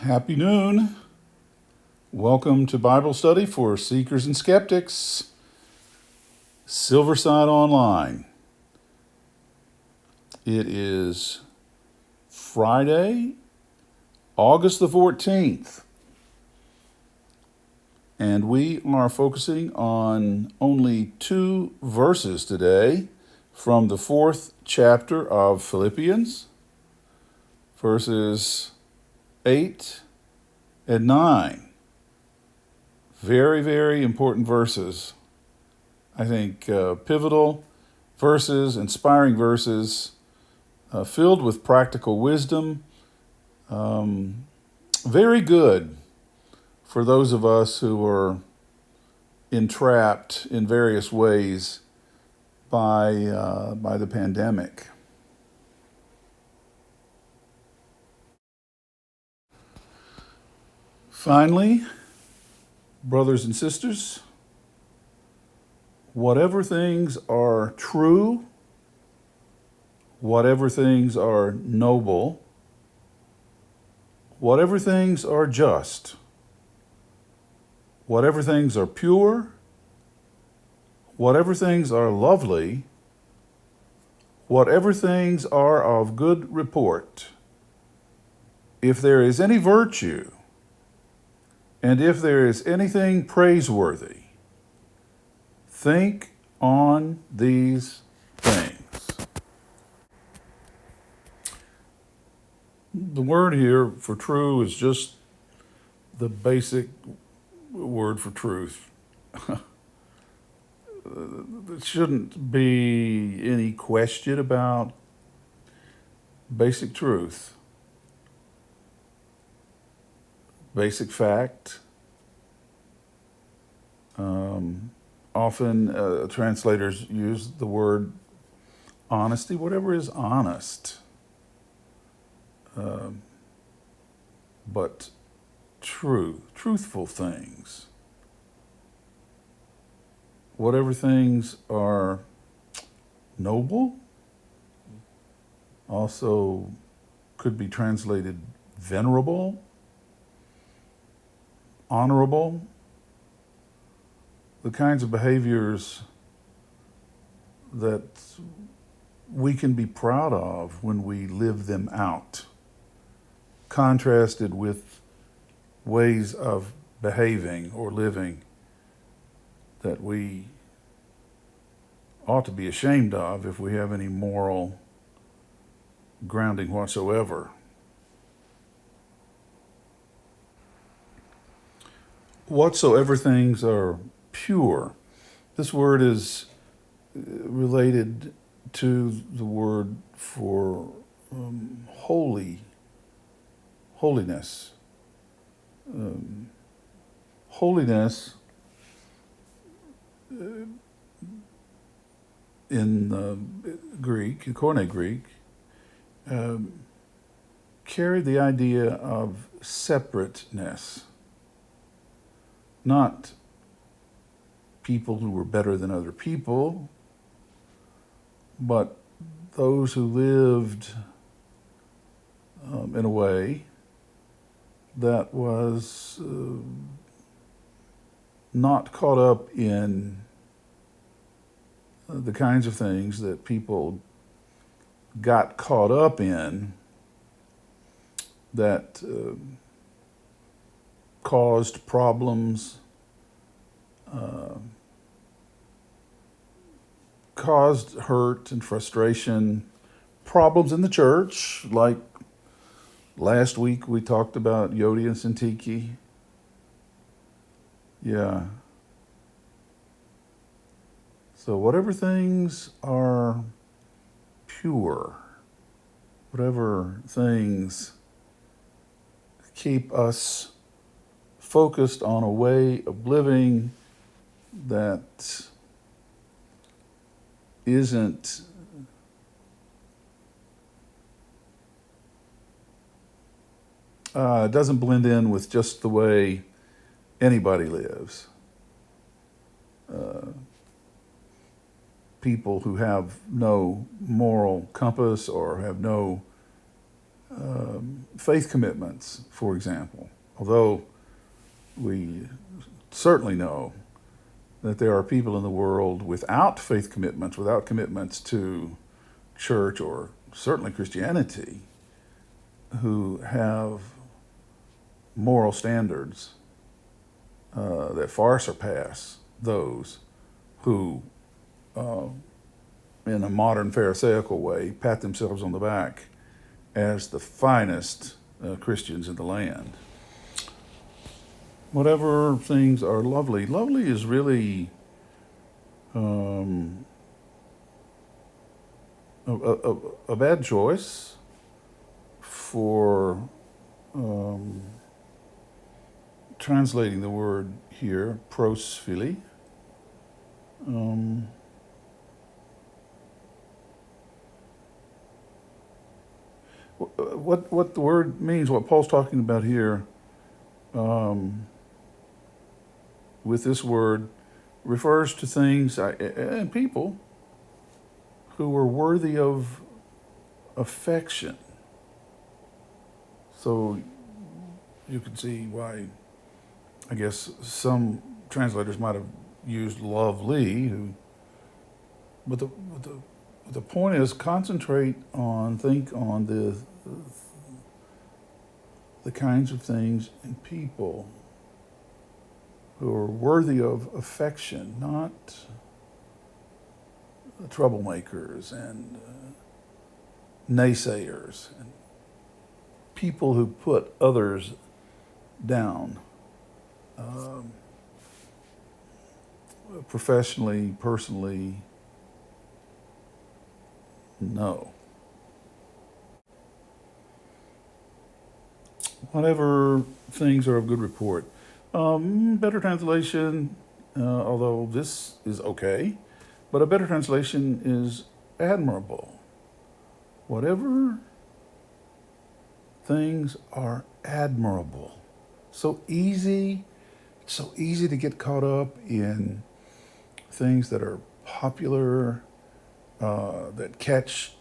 Happy noon. Welcome to Bible study for seekers and skeptics. Silverside Online. It is Friday, August the 14th. And we are focusing on only 2 verses today from the 4th chapter of Philippians, verses 8 and 9. Very, very important verses. I think pivotal verses, inspiring verses, filled with practical wisdom. Very good for those of us who are entrapped in various ways by the pandemic. Finally, brothers and sisters, whatever things are true, whatever things are noble, whatever things are just, whatever things are pure, whatever things are lovely, whatever things are of good report, if there is any virtue, and if there is anything praiseworthy, think on these things. The word here for true is just the basic word for truth. There shouldn't be any question about basic truth, basic fact. Often translators use the word honesty, whatever is honest. But truthful things. Whatever things are noble, also could be translated venerable, honorable, the kinds of behaviors that we can be proud of when we live them out, contrasted with ways of behaving or living that we ought to be ashamed of if we have any moral grounding whatsoever. Whatsoever things are pure. This word is related to the word for holiness. Holiness in Greek, Koine Greek, carried the idea of separateness, not people who were better than other people, but those who lived in a way that was not caught up in the kinds of things that people got caught up in that caused problems, caused hurt and frustration, problems in the church, like last week we talked about Yodi and Syntyche. Yeah. So whatever things are pure, whatever things keep us focused on a way of living that isn't doesn't blend in with just the way anybody lives. People who have no moral compass or have no faith commitments, for example. Although we certainly know that there are people in the world without faith commitments, without commitments to church or certainly Christianity, who have moral standards that far surpass those who, in a modern Pharisaical way, pat themselves on the back as the finest Christians in the land. Whatever things are lovely, lovely is really a bad choice for translating the word here, prosphily. What the word means, what Paul's talking about here with this word, refers to things and people who are worthy of affection. So you can see why, I guess, some translators might have used lovely, but the point is think on the kinds of things in people who are worthy of affection, not troublemakers and naysayers, and people who put others down, professionally, personally. No. Whatever things are of good report. Better translation, although this is okay, but a better translation is admirable. Whatever things are admirable. So easy to get caught up in things that are popular, that catch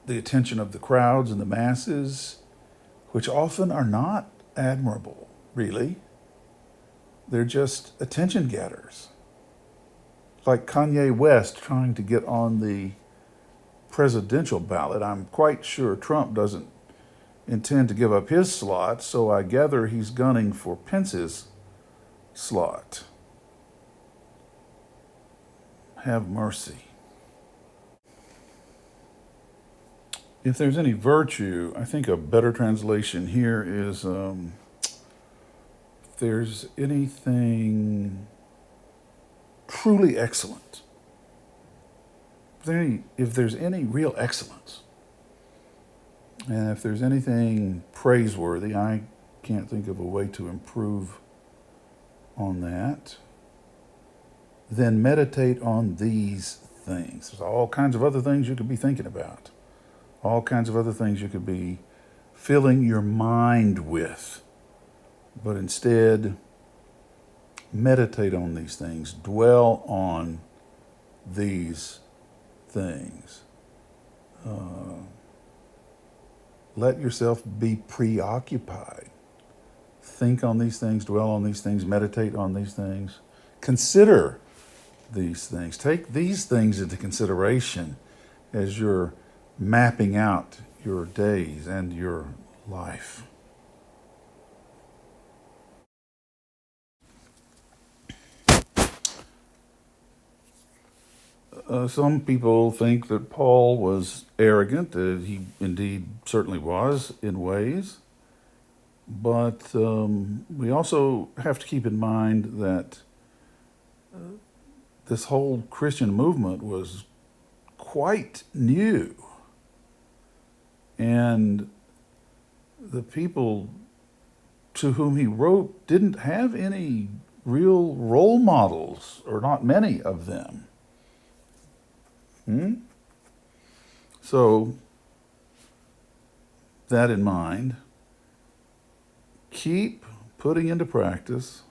the attention of the crowds and the masses, which often are not admirable, really. They're just attention getters. Like Kanye West trying to get on the presidential ballot. I'm quite sure Trump doesn't intend to give up his slot, so I gather he's gunning for Pence's slot. Have mercy. If there's any virtue, I think a better translation here is if there's anything truly excellent, if there's any real excellence, and if there's anything praiseworthy, I can't think of a way to improve on that, then meditate on these things. There's all kinds of other things you could be thinking about. All kinds of other things you could be filling your mind with. But instead, meditate on these things. Dwell on these things. Let yourself be preoccupied. Think on these things, dwell on these things, meditate on these things. Consider these things. Take these things into consideration as you're mapping out your days and your life. Some people think that Paul was arrogant. He indeed certainly was in ways. But we also have to keep in mind that this whole Christian movement was quite new. And the people to whom he wrote didn't have any real role models, or not many of them. So, that in mind, keep putting into practice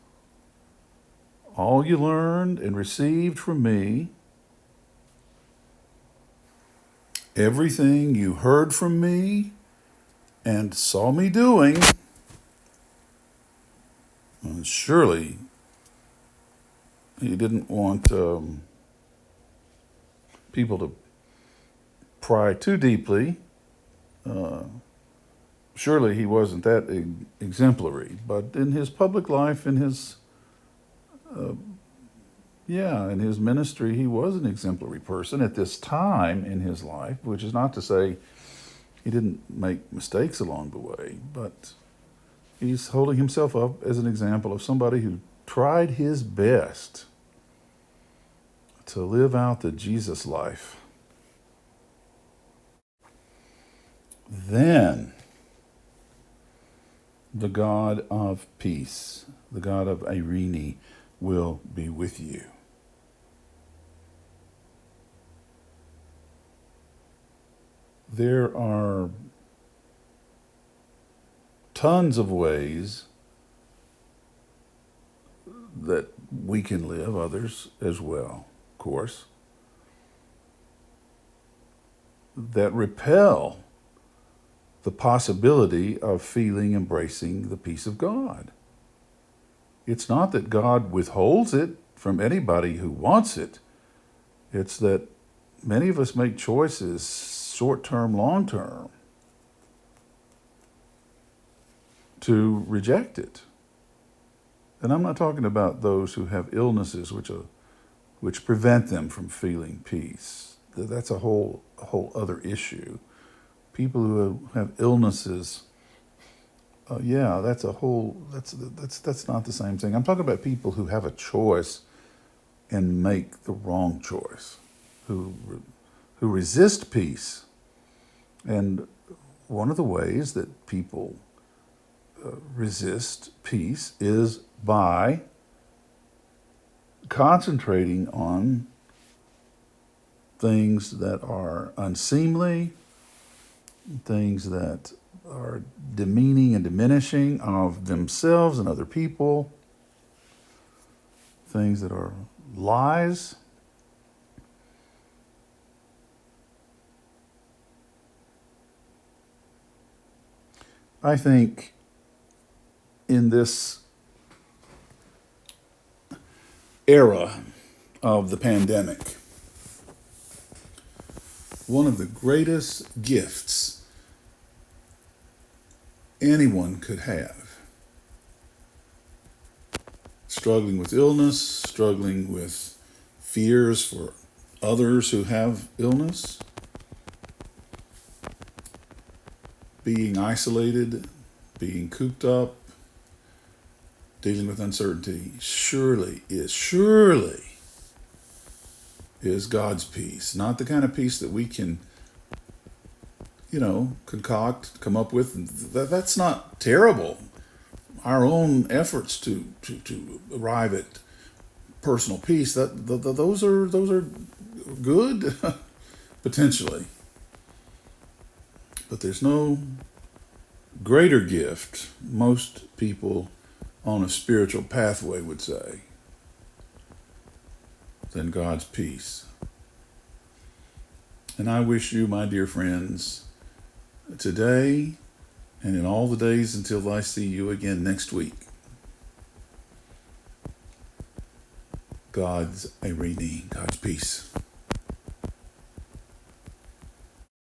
all you learned and received from me, everything you heard from me and saw me doing, and surely he didn't want people to pry too deeply. Surely he wasn't that exemplary, but in his public life, in his in his ministry, he was an exemplary person at this time in his life, which is not to say he didn't make mistakes along the way, but he's holding himself up as an example of somebody who tried his best to live out the Jesus life. Then the God of peace, the God of Irene, will be with you. There are tons of ways that we can live, others as well, of course, that repel the possibility of embracing the peace of God. It's not that God withholds it from anybody who wants it. It's that many of us make choices, short-term, long-term, to reject it. And I'm not talking about those who have illnesses which prevent them from feeling peace. That's a whole other issue. People who have illnesses, that's not the same thing. I'm talking about people who have a choice and make the wrong choice, who resist peace. And one of the ways that people resist peace is by concentrating on things that are unseemly, things that are demeaning and diminishing of themselves and other people, things that are lies. I think in this era of the pandemic, one of the greatest gifts anyone could have, struggling with illness, struggling with fears for others who have illness, being isolated, being cooped up, dealing with uncertainty, surely is God's peace. Not the kind of peace that we can, concoct, come up with. That's not terrible. Our own efforts to arrive at personal peace, those are good, potentially. But there's no greater gift, most people on a spiritual pathway would say, than God's peace. And I wish you, my dear friends, today and in all the days until I see you again next week, God's Irene, God's peace.